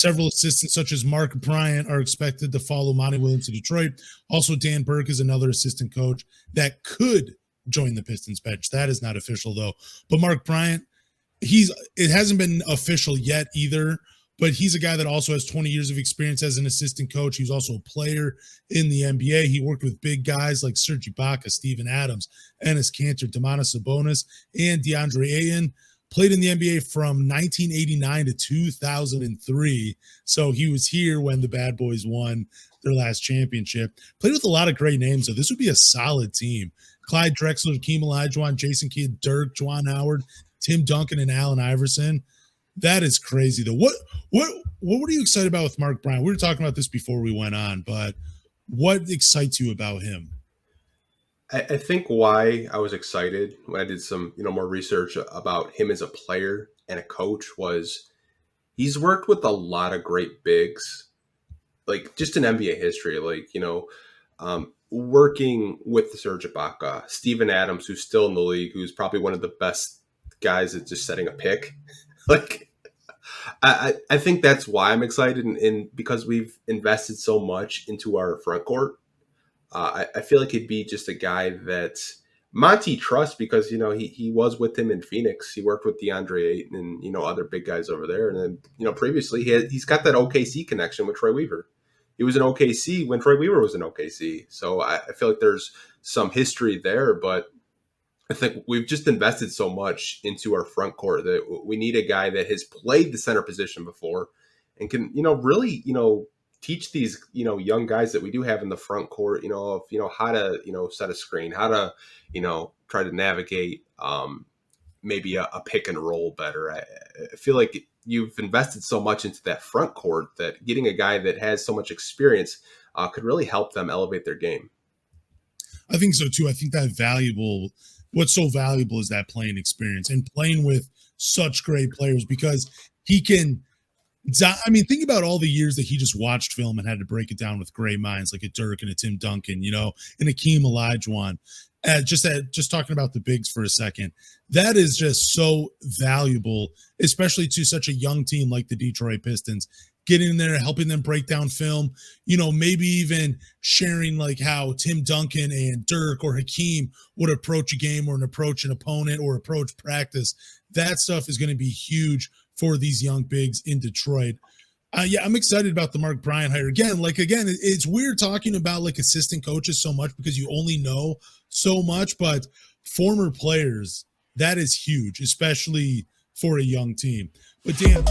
Several assistants such as Mark Bryant are expected to follow Monty Williams to Detroit. Also, Dan Burke is another assistant coach that could join the Pistons bench. That is not official though. But Mark Bryant, it hasn't been official yet either, but he's a guy that also has 20 years of experience as an assistant coach. He was also a player in the NBA. He worked with big guys like Serge Ibaka, Steven Adams, Enes Kanter, Domantas Sabonis, and DeAndre Ayton. Played in the NBA from 1989 to 2003. So he was here when the Bad Boys won their last championship. Played with a lot of great names, so this would be a solid team. Clyde Drexler, Hakeem Olajuwon, Jason Kidd, Dirk, Juwan Howard, Tim Duncan, and Allen Iverson. That is crazy, though. What were you excited about with Mark Bryant? We were talking about this before we went on, but what excites you about him? I think why I was excited when I did some, more research about him as a player and a coach was he's worked with a lot of great bigs, like just in NBA history, working with Serge Ibaka, Steven Adams, who's still in the league, who's probably one of the best guys at just setting a pick. I think that's why I'm excited, and because we've invested so much into our front court. I feel like he'd be just a guy that Monty trusts because, he was with him in Phoenix. He worked with DeAndre Ayton and, other big guys over there. And then, previously he's got that OKC connection with Troy Weaver. He was in OKC when Troy Weaver was in OKC. So I feel like there's some history there, but I think we've just invested so much into our front court that we need a guy that has played the center position before and can, really, teach these, young guys that we do have in the front court, how to, set a screen, how to, try to navigate maybe a pick and roll better. I feel like you've invested so much into that front court that getting a guy that has so much experience could really help them elevate their game. I think so too. I think what's so valuable is that playing experience and playing with such great players because he can, think about all the years that he just watched film and had to break it down with great minds like a Dirk and a Tim Duncan, and Hakeem Olajuwon. Just talking about the bigs for a second, that is just so valuable, especially to such a young team like the Detroit Pistons. Getting in there, helping them break down film, maybe even sharing like how Tim Duncan and Dirk or Hakeem would approach a game or approach an opponent or approach practice. That stuff is going to be huge for these young bigs in Detroit. I'm excited about the Mark Bryant hire. Again, it's weird talking about like assistant coaches so much because you only know so much, but former players, that is huge, especially for a young team. But Dan,